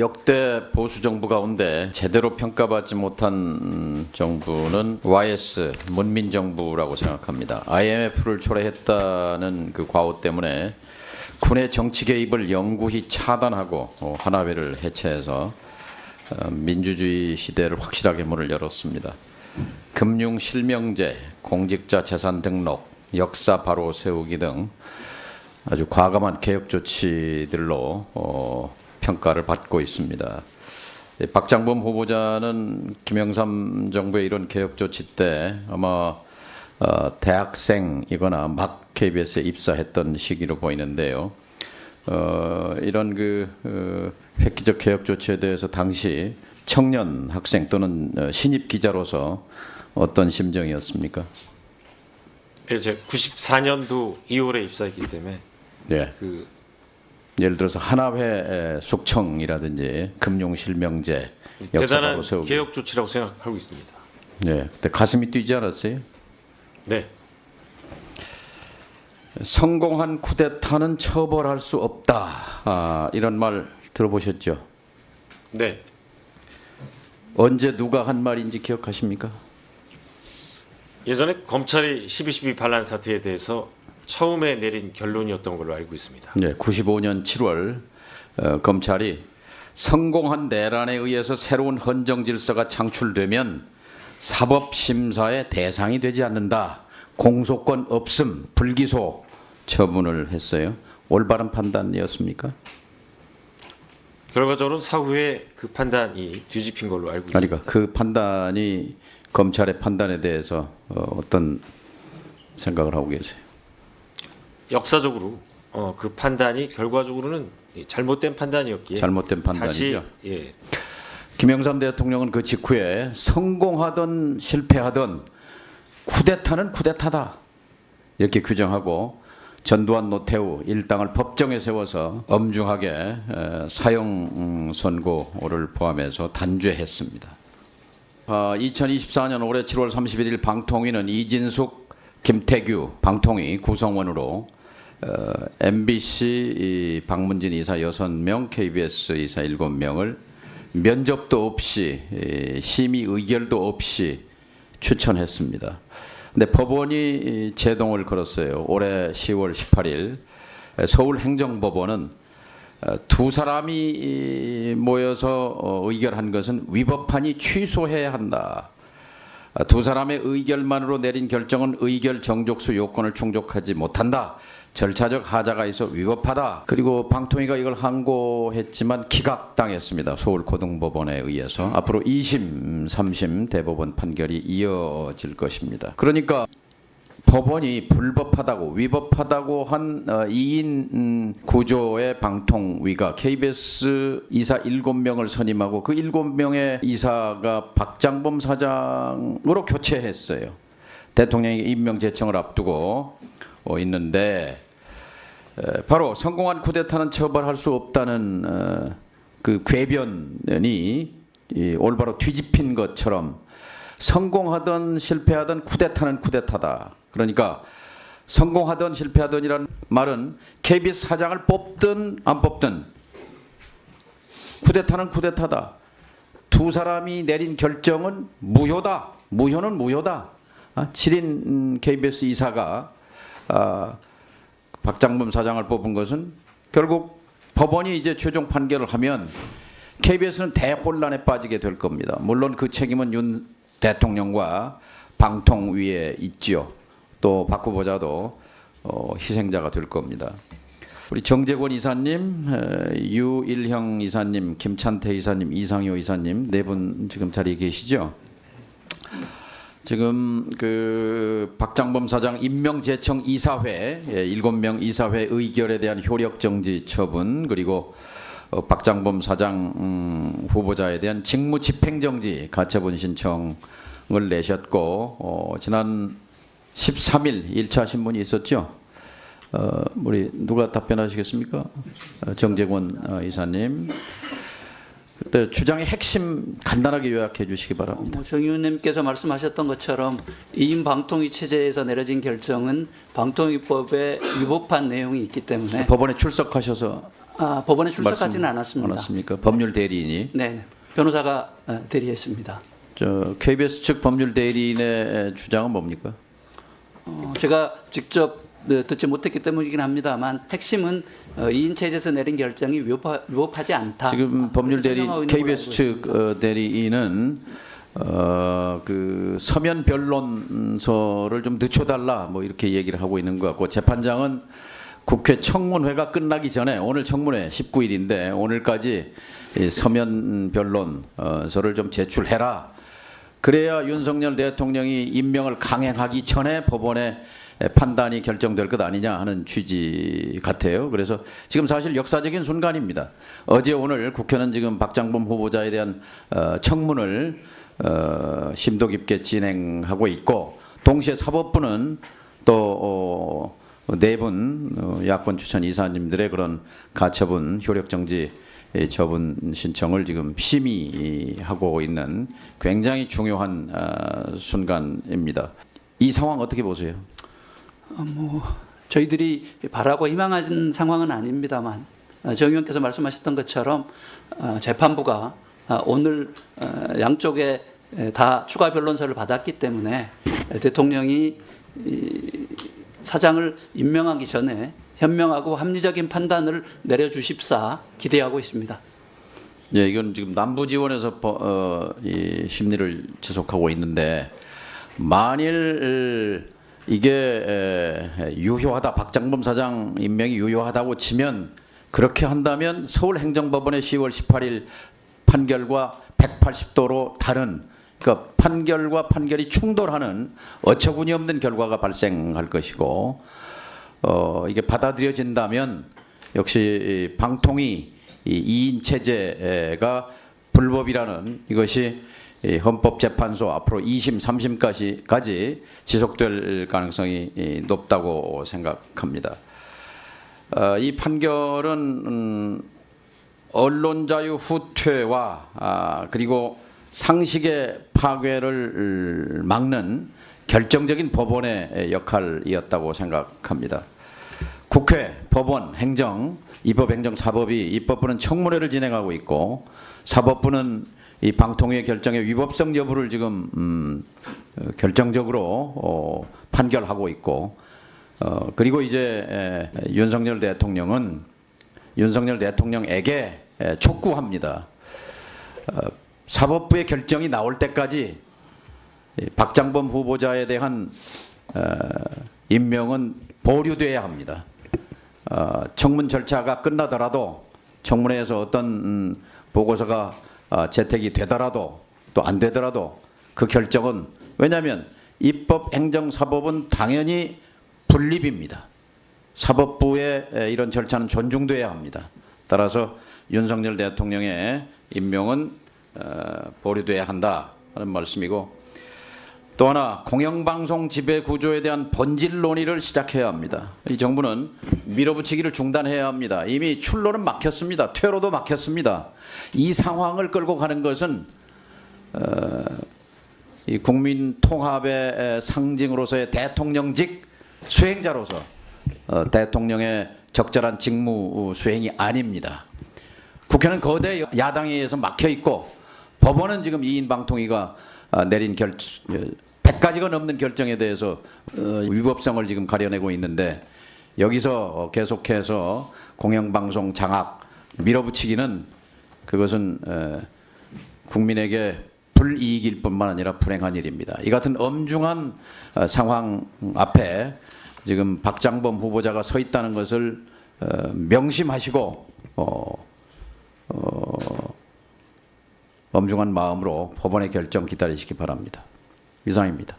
역대 보수 정부 가운데 제대로 평가받지 못한 정부는 YS 문민정부라고 생각합니다. IMF를 초래했다는 그 과오 때문에 군의 정치 개입을 영구히 차단하고 하나회를 해체해서 민주주의 시대를 확실하게 문을 열었습니다. 금융 실명제, 공직자 재산 등록, 역사 바로 세우기 등 아주 과감한 개혁 조치들로 평가를 받고 있습니다. 박장범 후보자는 김영삼 정부의 이런 개혁 조치 때 아마 대학생이거나 막 KBS에 입사했던 시기로 보이는데요. 이런 획기적 개혁 조치에 대해서 당시 청년 학생 또는 신입 기자로서 어떤 심정이었습니까? 제가 94년도 2월에 입사했기 때문에 네. 예를 들어서 하나회 숙청이라든지 금융실명제, 대단한 역사바로 세우기. 개혁 조치라고 생각하고 있습니다. 네, 그때 가슴이 뛰지 않았어요? 네, 성공한 쿠데타는 처벌할 수 없다. 이런 말 들어보셨죠? 네. 언제 누가 한 말인지 기억하십니까? 예전에 검찰이 12.12 반란 사태에 대해서 처음에 내린 결론이었던 걸로 알고 있습니다. 네, 95년 7월 검찰이 성공한 내란에 의해서 새로운 헌정 질서가 창출되면 사법 심사의 대상이 되지 않는다. 공소권 없음, 불기소 처분을 했어요. 올바른 판단이었습니까? 결과적으로는 사후에 그 판단이 뒤집힌 걸로 알고 있습니다. 그러니까 그 판단이 검찰의 판단에 대해서 어떤 생각을 하고 계세요? 역사적으로 그 판단이 결과적으로는 잘못된 판단이었기에 잘못된 판단이죠. 다시 김영삼 대통령은 그 직후에 성공하든 실패하든 쿠데타는 쿠데타다 이렇게 규정하고 전두환 노태우 일당을 법정에 세워서 엄중하게 사형 선고를 포함해서 단죄했습니다. 2024년 올해 7월 31일 방통위는 이진숙, 김태규 방통위 구성원으로 MBC 박문진 이사 6명, KBS 이사 7명을 면접도 없이 심의 의결도 없이 추천했습니다. 근데 법원이 제동을 걸었어요. 올해 10월 18일 서울행정법원은 두 사람이 모여서 의결한 것은 위법하니 취소해야 한다. 두 사람의 의결만으로 내린 결정은 의결 정족수 요건을 충족하지 못한다. 절차적 하자가 있어 위법하다. 그리고 방통위가 이걸 항고했지만 기각당했습니다. 서울고등법원에 의해서. 앞으로 2심, 3심 대법원 판결이 이어질 것입니다. 그러니까 법원이 불법하다고 위법하다고 한 2인 구조의 방통위가 KBS 이사 7명을 선임하고 그 7명의 이사가 박장범 사장으로 교체했어요. 대통령이 임명 제청을 앞두고 있는데 바로 성공한 쿠데타는 처벌할 수 없다는 그 궤변이 올바로 뒤집힌 것처럼 성공하든 실패하든 쿠데타는 쿠데타다. 그러니까 성공하든 실패하든이란 말은 KBS 사장을 뽑든 안 뽑든 쿠데타는 쿠데타다. 두 사람이 내린 결정은 무효다. 무효는 무효다. 7인 KBS 이사가 박장범 사장을 뽑은 것은 결국 법원이 이제 최종 판결을 하면 KBS는 대혼란에 빠지게 될 겁니다. 물론 그 책임은 윤 대통령과 방통위에 있지요. 또 박 후보자도 희생자가 될 겁니다. 우리 정재권 이사님, 유일형 이사님, 김찬태 이사님, 이상효 이사님 네 분 지금 자리에 계시죠? 지금 그 박장범 사장 임명 제청 이사회 7명 이사회 의결에 대한 효력 정지 처분 그리고 박장범 사장 후보자에 대한 직무 집행 정지 가처분 신청을 내셨고 지난 13일 1차 신문이 있었죠. 우리 누가 답변하시겠습니까? 정재권 이사님. 그때 주장의 핵심 간단하게 요약해 주시기 바랍니다. 정 의원님께서 말씀하셨던 것처럼 2인 방통위 체제에서 내려진 결정은 방통위법에 위법한 내용이 있기 때문에 법원에 출석하셔서 법원에 출석하지는 않았습니다. 않았습니까? 법률 대리인이. 네, 변호사가 대리했습니다. 저 KBS 측 법률 대리인의 주장은 뭡니까? 제가 직접 듣지 못했기 때문이긴 합니다만 핵심은 2인 체제에서 내린 결정이 위법하지 않다. 지금 법률 대리 설명하고 있는 걸로 KBS 알고 측 있습니다. 대리인은 그 서면 변론서를 좀 늦춰달라 뭐 이렇게 얘기를 하고 있는 것 같고, 재판장은 국회 청문회가 끝나기 전에, 오늘 청문회 19일인데 오늘까지 이 서면 변론서를 좀 제출해라. 그래야 윤석열 대통령이 임명을 강행하기 전에 법원의 판단이 결정될 것 아니냐 하는 취지 같아요. 그래서 지금 사실 역사적인 순간입니다. 어제 오늘 국회는 지금 박장범 후보자에 대한 청문을 심도 깊게 진행하고 있고, 동시에 사법부는 또 네 분 야권 추천 이사님들의 그런 가처분 효력정지 처분 신청을 지금 심의하고 있는 굉장히 중요한 순간입니다. 이 상황 어떻게 보세요? 저희들이 바라고 희망하는 상황은 아닙니다만, 정 의원께서 말씀하셨던 것처럼 재판부가 오늘 양쪽에 다 추가 변론서를 받았기 때문에 대통령이 사장을 임명하기 전에 현명하고 합리적인 판단을 내려주십사 기대하고 있습니다. 예, 이건 지금 남부지원에서 이 심리를 지속하고 있는데, 만일 이게 유효하다, 박장범 사장 임명이 유효하다고 치면, 그렇게 한다면 서울행정법원의 10월 18일 판결과 180도로 다른, 그러니까 판결과 판결이 충돌하는 어처구니 없는 결과가 발생할 것이고, 이게 받아들여진다면 역시 방통위 2인 체제가 불법이라는 이것이 헌법재판소 앞으로 2심, 3심까지 지속될 가능성이 높다고 생각합니다. 이 판결은 언론 자유 후퇴와 그리고 상식의 파괴를 막는 결정적인 법원의 역할이었다고 생각합니다. 국회, 법원, 행정, 입법, 행정, 사법이, 입법부는 청문회를 진행하고 있고, 사법부는 이 방통위의 결정의 위법성 여부를 지금 결정적으로 판결하고 있고, 그리고 이제 윤석열 대통령은 윤석열 대통령에게 촉구합니다. 사법부의 결정이 나올 때까지 박장범 후보자에 대한 임명은 보류돼야 합니다. 청문 절차가 끝나더라도, 청문회에서 어떤 보고서가 채택이 되더라도 또 안 되더라도 그 결정은, 왜냐하면 입법, 행정, 사법은 당연히 분립입니다. 사법부의 이런 절차는 존중돼야 합니다. 따라서 윤석열 대통령의 임명은 보류돼야 한다는 말씀이고, 또 하나 공영방송 지배 구조에 대한 본질 논의를 시작해야 합니다. 이 정부는 밀어붙이기를 중단해야 합니다. 이미 출로는 막혔습니다. 퇴로도 막혔습니다. 이 상황을 끌고 가는 것은 이 국민 통합의 상징으로서의 대통령직 수행자로서 대통령의 적절한 직무 수행이 아닙니다. 국회는 거대 야당에 의해서 막혀 있고, 법원은 지금 2인 방통위가 내린 100가지가 넘는 결정에 대해서 위법성을 지금 가려내고 있는데, 여기서 계속해서 공영방송 장악 밀어붙이기는, 그것은 국민에게 불이익일 뿐만 아니라 불행한 일입니다. 이 같은 엄중한 상황 앞에 지금 박장범 후보자가 서 있다는 것을 명심하시고 엄중한 마음으로 법원의 결정 기다리시기 바랍니다. 이상입니다.